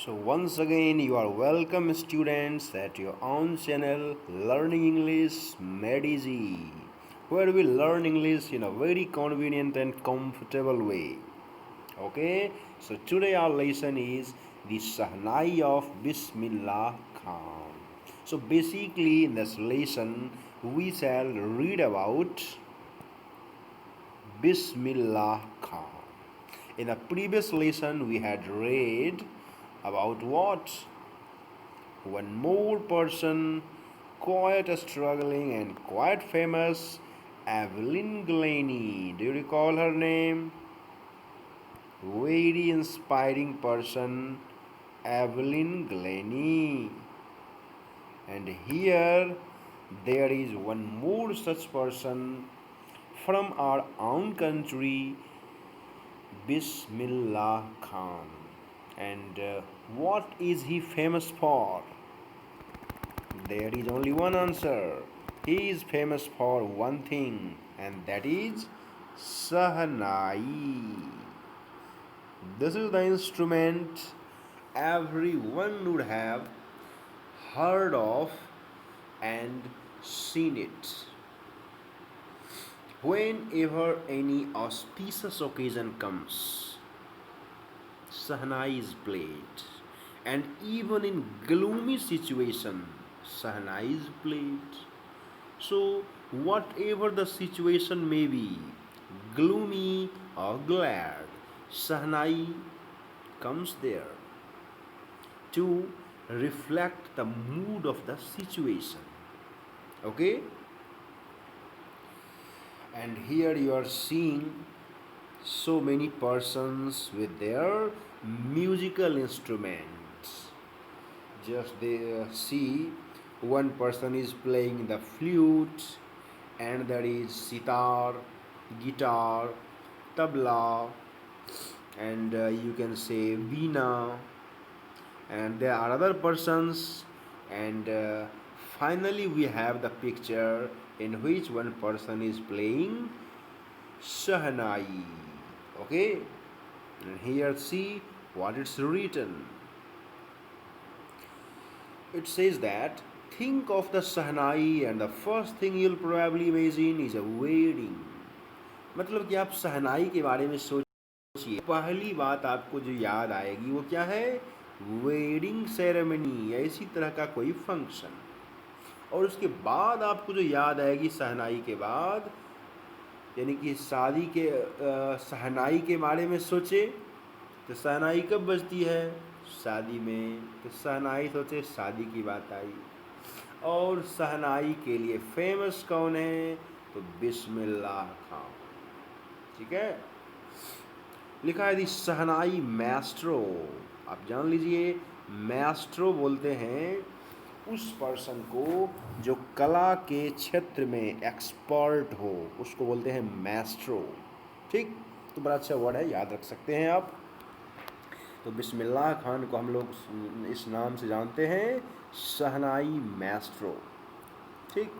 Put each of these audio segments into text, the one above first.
So once again you are welcome students at your own channel Learning English Made Easy, where we learn English in a very convenient and comfortable way. Okay, so today our lesson is the Sahnai of Bismillah Khan. So basically in this lesson we shall read about Bismillah Khan. In a previous lesson we had read about what? One more person, quite struggling and quite famous, Evelyn Glennie. Do you recall her name? Very inspiring person, Evelyn Glennie. And here there is one more such person from our own country, Bismillah Khan. And what is he famous for? There is only one answer. He is famous for one thing, and that is Sahnai. This is the instrument everyone would have heard of and seen it. Whenever any auspicious occasion comes, Sahnai is played, and even in gloomy situation, Sahnai is played. So, whatever the situation may be, gloomy or glad, Sahnai comes there to reflect the mood of the situation. Okay? And here you are seeing so many persons with their musical instruments. Just they see one person is playing the flute, and there is sitar, guitar, tabla, and you can say veena, and there are other persons, and finally we have the picture in which one person is playing Sahnai. Okay, and here see what it's written. It says that think of the Sahnai and the first thing you'll probably imagine is a wedding. मतलब कि आप सहनाई के बारे में सोचिए, पहली बात आपको जो याद आएगी वो क्या है? वेडिंग सेरेमनी, ऐसी तरह का कोई फंक्शन। और उसके बाद आपको जो याद आएगी सहनाई के बाद, यानी कि शादी के सहनाई के बारे में सोचे तो सहनाई कब बजती है? शादी में। तो सहनाई सोचे शादी की बात आई। और सहनाई के लिए फेमस कौन है? तो बिस्मिल्लाह खान। ठीक है, लिखा है दी सहनाई मैस्ट्रो। आप जान लीजिए, मैस्ट्रो बोलते हैं उस पर्सन को जो कला के क्षेत्र में एक्सपर्ट हो, उसको बोलते हैं मैस्ट्रो। ठीक, तो बड़ा अच्छा वर्ड है, याद रख सकते हैं आप। तो बिस्मिल्लाह खान को हम लोग इस नाम से जानते हैं, सहनाई मैस्ट्रो। ठीक,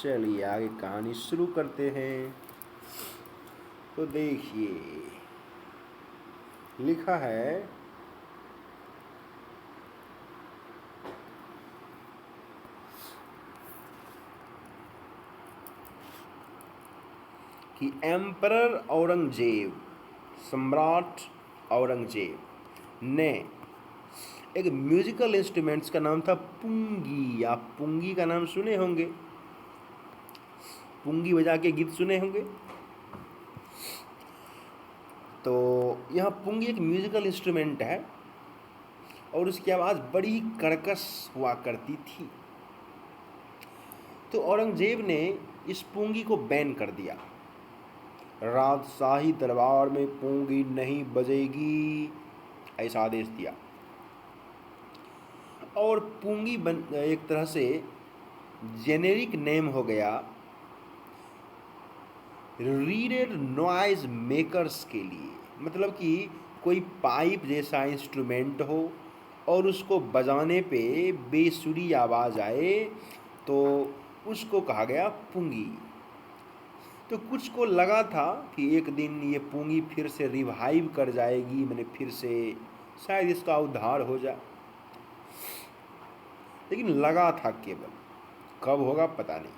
चलिए आगे कहानी शुरू करते हैं। तो देखिए, लिखा है कि एम्परर औरंगजेब, सम्राट औरंगजेब ने एक म्यूजिकल इंस्ट्रूमेंट्स का नाम था पुंगी। आप पुंगी का नाम सुने होंगे, पुंगी बजा के गीत सुने होंगे। तो यह पुंगी एक म्यूजिकल इंस्ट्रूमेंट है और उसकी आवाज़ बड़ी ही कर्कश हुआ करती थी। तो औरंगजेब ने इस पुंगी को बैन कर दिया। राजशाही दरबार में पुंगी नहीं बजेगी, ऐसा आदेश दिया। और पुंगी एक तरह से जेनेरिक नेम हो गया रीडेड नॉइज मेकर्स के लिए। मतलब कि कोई पाइप जैसा इंस्ट्रूमेंट हो और उसको बजाने पे बेसुरी आवाज़ आए तो उसको कहा गया पुंगी। तो कुछ को लगा था कि एक दिन ये पुंगी फिर से रिवाइव कर जाएगी, मैंने फिर से शायद इसका उद्धार हो जाए, लेकिन लगा था केवल, कब होगा पता नहीं।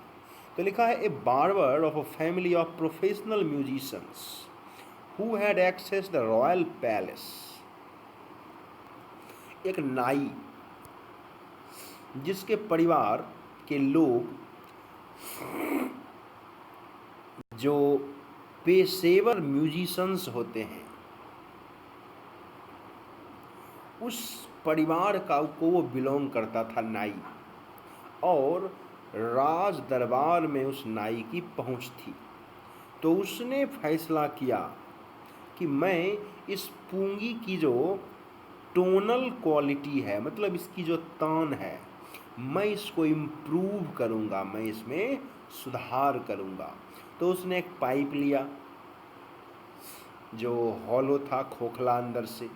तो लिखा है a barber of a family of professional musicians who had access the royal palace. एक नाई जिसके परिवार के लोग जो पेशेवर म्यूजिशियंस होते हैं, उस परिवार का को वो बिलोंग करता था, नाई। और राज दरबार में उस नाई की पहुंच थी। तो उसने फैसला किया कि मैं इस पूंगी की जो टोनल क्वालिटी है, मतलब इसकी जो तान है, मैं इसको इम्प्रूव करूँगा, मैं इसमें सुधार करूँगा। तो उसने एक पाइप लिया जो हॉलो था, खोखला अंदर से,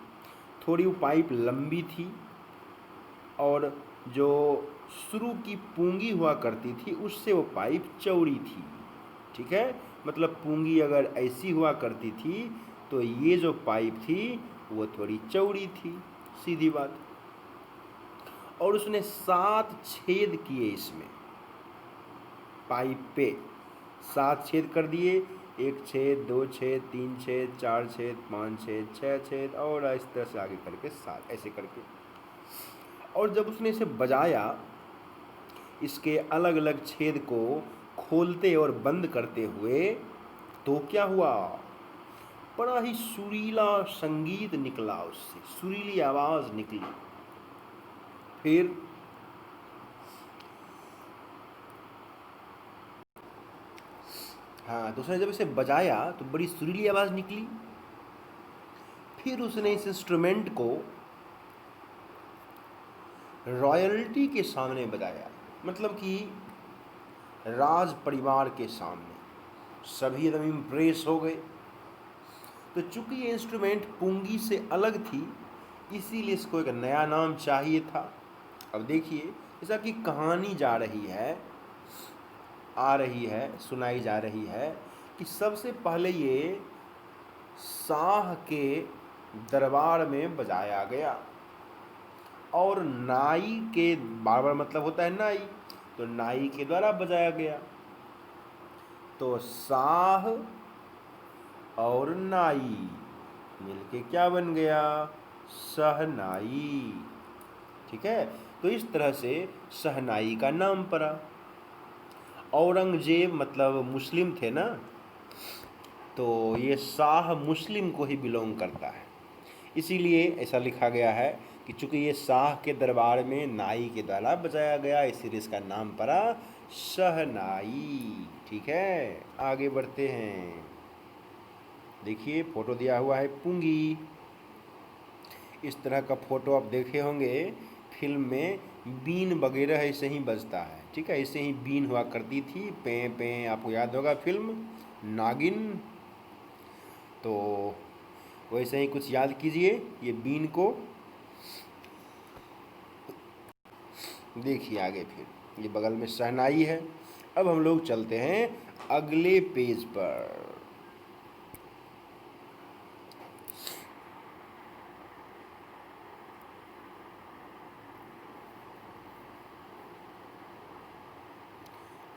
थोड़ी वो पाइप लंबी थी, और जो शुरू की पूंगी हुआ करती थी उससे वो पाइप चौड़ी थी। ठीक है, मतलब पूंगी अगर ऐसी हुआ करती थी तो ये जो पाइप थी वो थोड़ी चौड़ी थी, सीधी बात। और उसने 7 छेद किए इसमें, पाइप पे 7 छेद कर दिए, 1 छेद, 2 छेद, 3 छेद, 4 छेद, 5 छेद, 6 छेद, और इस तरह से आगे करके 7, ऐसे करके। और जब उसने इसे बजाया, इसके अलग अलग छेद को खोलते और बंद करते हुए, तो क्या हुआ, बड़ा ही सुरीला संगीत निकला उससे, सुरीली आवाज निकली। फिर हाँ, तो उसने जब इसे बजाया तो बड़ी सुरीली आवाज निकली। फिर उसने इस इंस्ट्रूमेंट को रॉयल्टी के सामने बजाया, मतलब कि राज परिवार के सामने। सभी एकदम इम्प्रेस हो गए। तो चूंकि ये इंस्ट्रूमेंट पूंगी से अलग थी, इसीलिए इसको एक नया नाम चाहिए था। अब देखिए, जैसा कि कहानी जा रही है, आ रही है, सुनाई जा रही है कि सबसे पहले ये शाह के दरबार में बजाया गया, और नाई के, बार्बर मतलब होता है नाई, तो नाई के द्वारा बजाया गया। तो शाह और नाई मिलके क्या बन गया, शहनाई। ठीक है, तो इस तरह से शहनाई का नाम पड़ा। औरंगजेब मतलब मुस्लिम थे ना, तो ये शाह मुस्लिम को ही बिलोंग करता है, इसीलिए ऐसा लिखा गया है कि चूंकि ये शाह के दरबार में नाई के द्वारा बजाया गया, इसीलिए इसका नाम पड़ा शहनाई। ठीक है, आगे बढ़ते हैं। देखिए, फोटो दिया हुआ है पूंगी। इस तरह का फोटो आप देखे होंगे फिल्म में, बीन वगैरह ऐसे ही बजता है। ठीक है, ऐसे ही बीन हुआ करती थी, पे पे, आपको याद होगा फिल्म नागिन। तो वैसे ही कुछ याद कीजिए ये बीन को। देखिए आगे, फिर ये बगल में शहनाई है। अब हम लोग चलते हैं अगले पेज पर।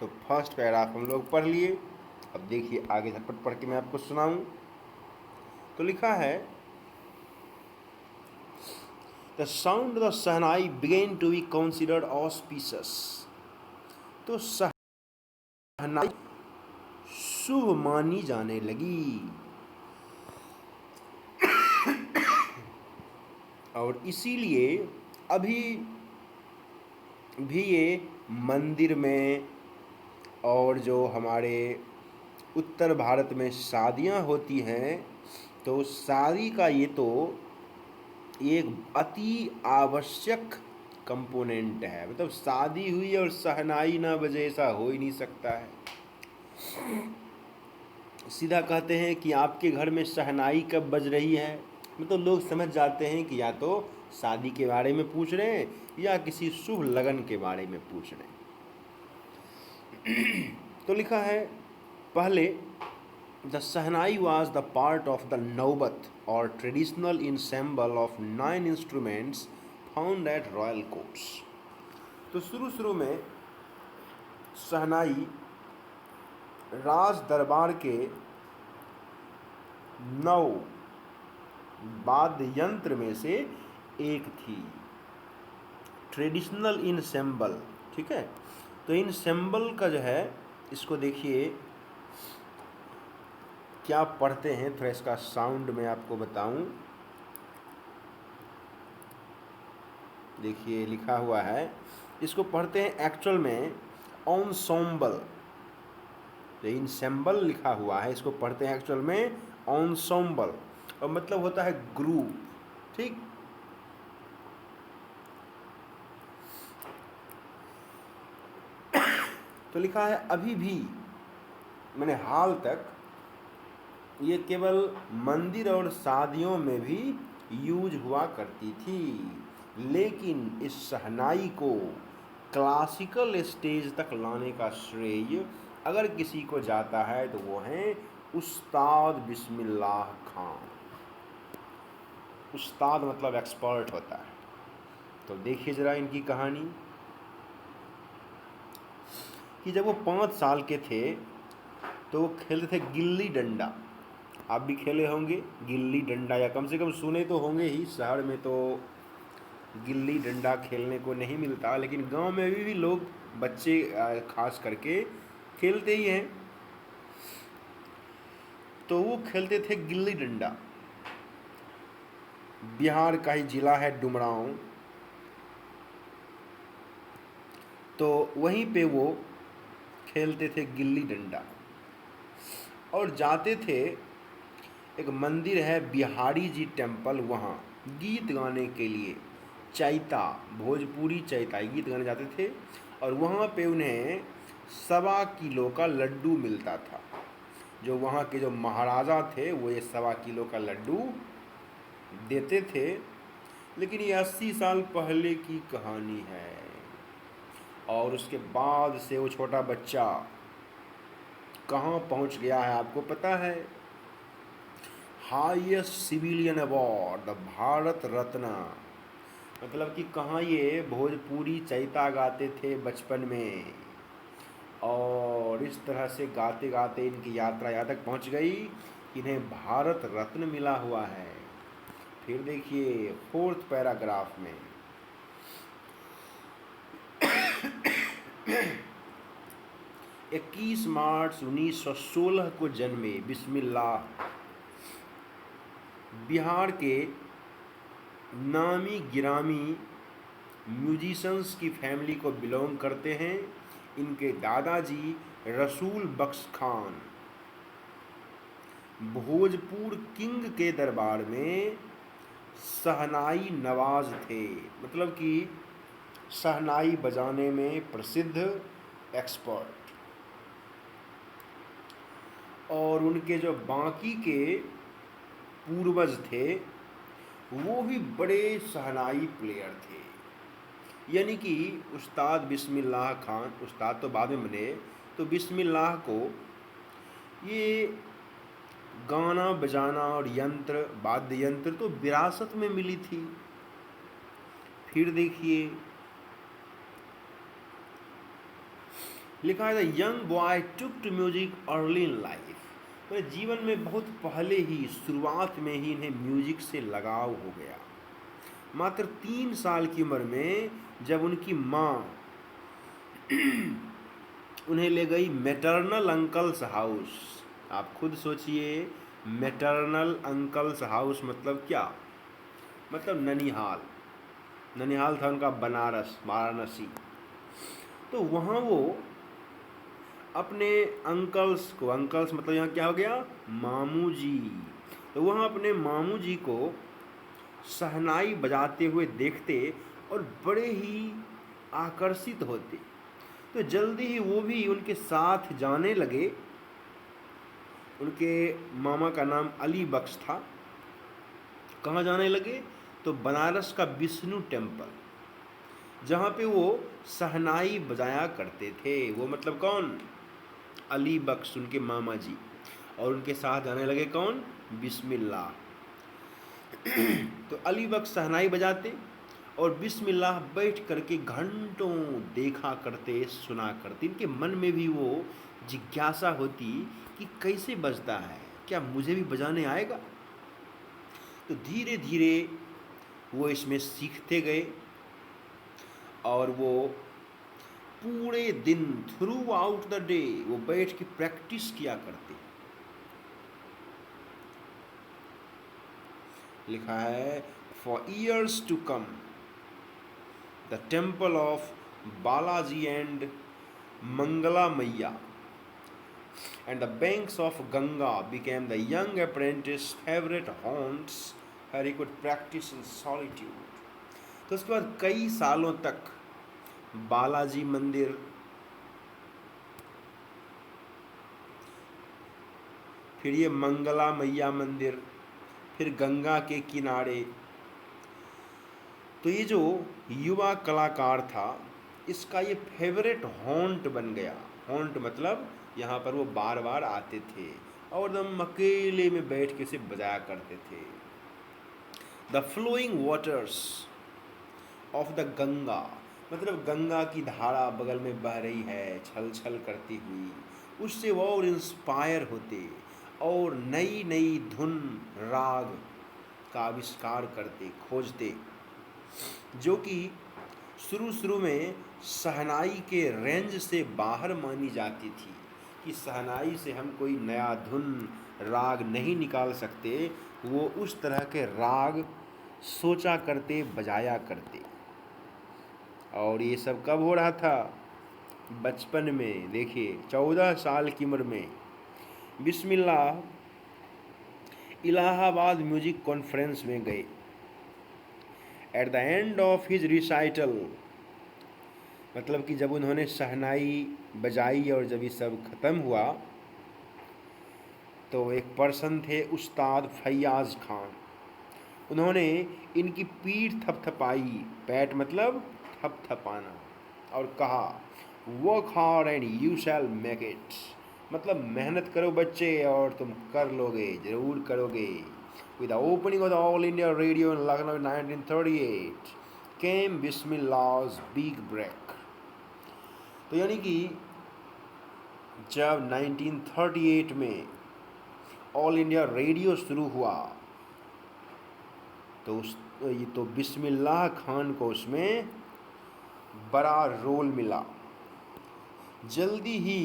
तो फर्स्ट पैराग्राफ हम लोग पढ़ लिए। अब देखिए आगे झटपट पढ़ के मैं आपको सुनाऊं। तो लिखा है, the sound of shehnai began to be considered auspicious. तो शहनाई शुभ मानी जाने लगी, और इसीलिए अभी भी ये मंदिर में, और जो हमारे उत्तर भारत में शादियां होती हैं, तो शादी का ये तो एक अति आवश्यक कंपोनेंट है। मतलब शादी हुई और शहनाई ना बजे, ऐसा हो ही नहीं सकता है। सीधा कहते हैं कि आपके घर में शहनाई कब बज रही है, मतलब लोग समझ जाते हैं कि या तो शादी के बारे में पूछ रहे हैं या किसी शुभ लगन के बारे में पूछ रहे हैं। तो लिखा है, पहले The Sahnai was the part of the Naubat or traditional ensemble of 9 instruments found at royal courts. तो शुरू शुरू में सहनाई राज दरबार के 9 वाद्य यंत्र में से एक थी। ट्रेडिशनल इंसेम्बल, ठीक है। तो इंसेम्बल का जो है, इसको देखिए क्या पढ़ते हैं, थोड़ा इसका साउंड मैं आपको बताऊं। देखिए लिखा हुआ है, इसको पढ़ते हैं एक्चुअल में ऑनसॉम्बल। तो इंसेम्बल लिखा हुआ है, इसको पढ़ते हैं एक्चुअल में ऑनसॉम्बल, और मतलब होता है ग्रुप, ठीक। तो लिखा है अभी भी, मैंने हाल तक ये केवल मंदिर और शादियों में भी यूज हुआ करती थी, लेकिन इस शहनाई को क्लासिकल स्टेज तक लाने का श्रेय अगर किसी को जाता है तो वो हैं उस्ताद बिस्मिल्लाह खान। उस्ताद मतलब एक्सपर्ट होता है। तो देखिए ज़रा इनकी कहानी कि जब वो 5 साल के थे तो वो खेलते थे गिल्ली डंडा। आप भी खेले होंगे गिल्ली डंडा, या कम से कम सुने तो होंगे ही। शहर में तो गिल्ली डंडा खेलने को नहीं मिलता, लेकिन गांव में भी लोग, बच्चे खास करके खेलते ही हैं। तो वो खेलते थे गिल्ली डंडा। बिहार का ही जिला है डुमरांव, तो वहीं पे वो खेलते थे गिल्ली डंडा। और जाते थे, एक मंदिर है बिहारी जी टेम्पल, वहाँ गीत गाने के लिए, चैता, भोजपुरी चैता गीत गाने जाते थे। और वहाँ पे उन्हें 1.25 किलो का लड्डू मिलता था। जो वहाँ के जो महाराजा थे वो ये 1.25 किलो का लड्डू देते थे। लेकिन ये 80 साल पहले की कहानी है, और उसके बाद से वो छोटा बच्चा कहाँ पहुँच गया है आपको पता है? Highest civilian award, the Bharat Ratna. मतलब कि कहाँ ये भोजपुरी चैता गाते थे बचपन में, और इस तरह से गाते गाते इनकी यात्रा यहाँ तक पहुँच गई कि इन्हें भारत रत्न मिला हुआ है। फिर देखिए 4th पैराग्राफ में 21 मार्च 1916 को जन्मे बिस्मिल्लाह बिहार के नामी गिरामी म्यूजिशंस की फैमिली को बिलोंग करते हैं। इनके दादाजी रसूल बख्श खान भोजपुर किंग के दरबार में शहनाई नवाज थे, मतलब कि शहनाई बजाने में प्रसिद्ध एक्सपर्ट। और उनके जो बाकी के पूर्वज थे वो भी बड़े शहनाई प्लेयर थे। यानी कि उस्ताद बिस्मिल्लाह खान, उस्ताद तो बाद में बने, तो बिस्मिल्लाह को ये गाना बजाना और यंत्र, वाद्य यंत्र तो विरासत में मिली थी। फिर देखिए लिखा है young boy took to music early in life. तो जीवन में बहुत पहले ही, शुरुआत में ही इन्हें म्यूजिक से लगाव हो गया। मात्र 3 साल की उम्र में जब उनकी माँ उन्हें ले गई मैटरनल अंकल्स हाउस। आप खुद सोचिए, मैटरनल अंकल्स हाउस मतलब क्या? मतलब ननिहाल। ननिहाल था उनका बनारस, वाराणसी। तो वहाँ वो अपने अंकल्स को, अंकल्स मतलब यहाँ क्या हो गया, मामू जी। तो वहाँ अपने मामू जी को शहनाई बजाते हुए देखते और बड़े ही आकर्षित होते। तो जल्दी ही वो भी उनके साथ जाने लगे। उनके मामा का नाम अली बख्श था। कहाँ जाने लगे? तो बनारस का विष्णु टेम्पल, जहाँ पे वो शहनाई बजाया करते थे। वो मतलब कौन? अली बख्श, उनके मामा जी। और उनके साथ गाने लगे कौन? बिस्मिल्लाह। तो अली बख्श शहनाई बजाते और बिस्मिल्लाह बैठ करके घंटों देखा करते, सुना करते। इनके मन में भी वो जिज्ञासा होती कि कैसे बजता है, क्या मुझे भी बजाने आएगा? तो धीरे धीरे वो इसमें सीखते गए और वो पूरे दिन थ्रू आउट द डे वो बैठ के प्रैक्टिस किया करते। लिखा है for years to come the temple of Balaji and Mangla Maiya and the banks of Ganga became the young apprentice's favorite haunts where he could practice in solitude. तो उसके बाद कई सालों तक बालाजी मंदिर, फिर ये मंगला मैया मंदिर, फिर गंगा के किनारे, तो ये जो युवा कलाकार था इसका ये फेवरेट हॉन्ट बन गया। हॉन्ट मतलब यहाँ पर वो बार बार आते थे और एकदम अकेले में बैठ के से बजाया करते थे। The flowing waters of the Ganga, मतलब गंगा की धारा बगल में बह रही है छल छल करती हुई, उससे वो और इंस्पायर होते और नई नई धुन राग का आविष्कार करते, खोजते, जो कि शुरू शुरू में शहनाई के रेंज से बाहर मानी जाती थी कि शहनाई से हम कोई नया धुन राग नहीं निकाल सकते। वो उस तरह के राग सोचा करते, बजाया करते। और ये सब कब हो रहा था? बचपन में। देखिए 14 साल की उम्र में बिस्मिल्लाह इलाहाबाद म्यूजिक कॉन्फ्रेंस में गए। At the end of his recital, मतलब कि जब उन्होंने शहनाई बजाई और जब ये सब ख़त्म हुआ तो एक पर्सन थे उस्ताद फैयाज़ खान। उन्होंने इनकी पीठ थपथपाई, पैट मतलब थपथपाना, और कहा work hard and you shall make it, मतलब मेहनत करो बच्चे और तुम कर लोगे, ज़रूर करोगे। With the opening of the all India radio in Lucknow 1938 came Bismillah's big break. तो यानी कि जब 1938 में ऑल इंडिया रेडियो शुरू हुआ तो बिस्मिल्लाह खान को उसमें बड़ा रोल मिला। जल्दी ही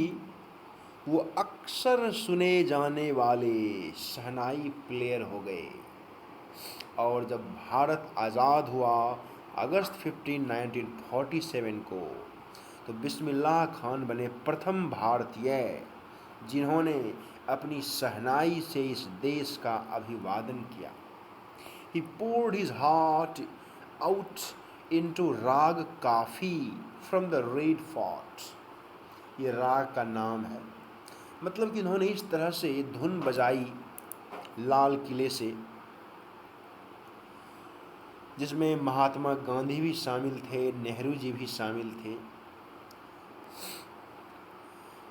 वो अक्सर सुने जाने वाले शहनाई प्लेयर हो गए और जब भारत आज़ाद हुआ अगस्त 15, 1947 को, तो बिस्मिल्लाह खान बने प्रथम भारतीय जिन्होंने अपनी शहनाई से इस देश का अभिवादन किया। He poured his heart out into राग काफ़ी from the Red Fort, ये राग का नाम है। मतलब कि इन्होंने इस तरह से धुन बजाई लाल किले से, जिसमें महात्मा गांधी भी शामिल थे, नेहरू जी भी शामिल थे।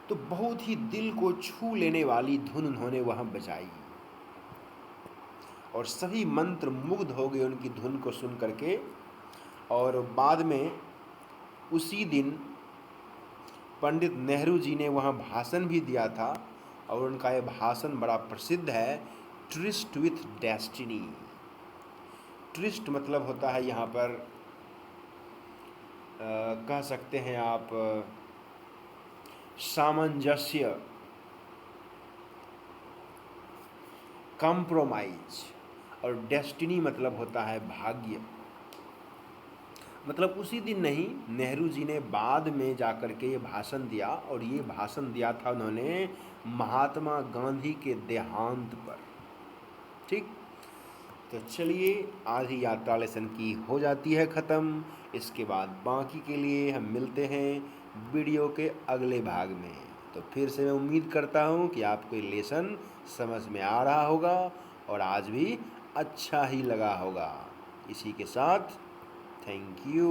तो बहुत ही दिल को छू लेने वाली धुन उन्होंने वहाँ बजाई और सभी मंत्र मुग्ध हो गए उनकी धुन को सुन करके। और बाद में उसी दिन पंडित नेहरू जी ने वहाँ भाषण भी दिया था और उनका ये भाषण बड़ा प्रसिद्ध है, ट्रिस्ट विथ डेस्टिनी। ट्रिस्ट मतलब होता है यहाँ पर कह सकते हैं आप सामंजस्य, कंप्रोमाइज, और डेस्टिनी मतलब होता है भाग्य। मतलब उसी दिन नहीं, नेहरू जी ने बाद में जाकर के ये भाषण दिया और ये भाषण दिया था उन्होंने महात्मा गांधी के देहांत पर। ठीक, तो चलिए आज ही यात्रा लेसन की हो जाती है ख़त्म। इसके बाद बाकी के लिए हम मिलते हैं वीडियो के अगले भाग में। तो फिर से मैं उम्मीद करता हूँ कि आपको ये लेसन समझ में आ रहा होगा और आज भी अच्छा ही लगा होगा। इसी के साथ थैंक यू।